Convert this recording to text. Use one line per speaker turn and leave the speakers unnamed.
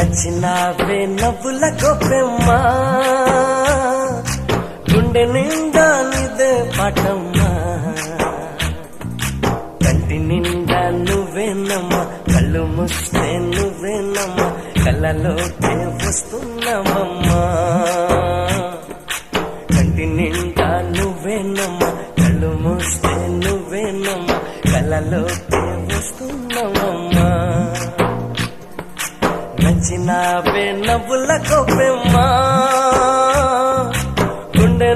నచ్చినావే నవ్వుల గొప్పెమ్మా గుండె నిండా నీదే పాటమ్మా కంటి నిండా నువ్వేనమ్మా కళ్ళు మూస్తే నువ్వేనమ్మా కళ్ళలోకే వస్తున్నావమ్మా కంటి నిండా నువ్వేనమ్మా కళ్ళు మూస్తే నువ్వేనమ్మా కళ్ళలోకే వస్తున్నావమ్మా నచ్చినావే నవ్వుల గొప్పెమ్మా గుండె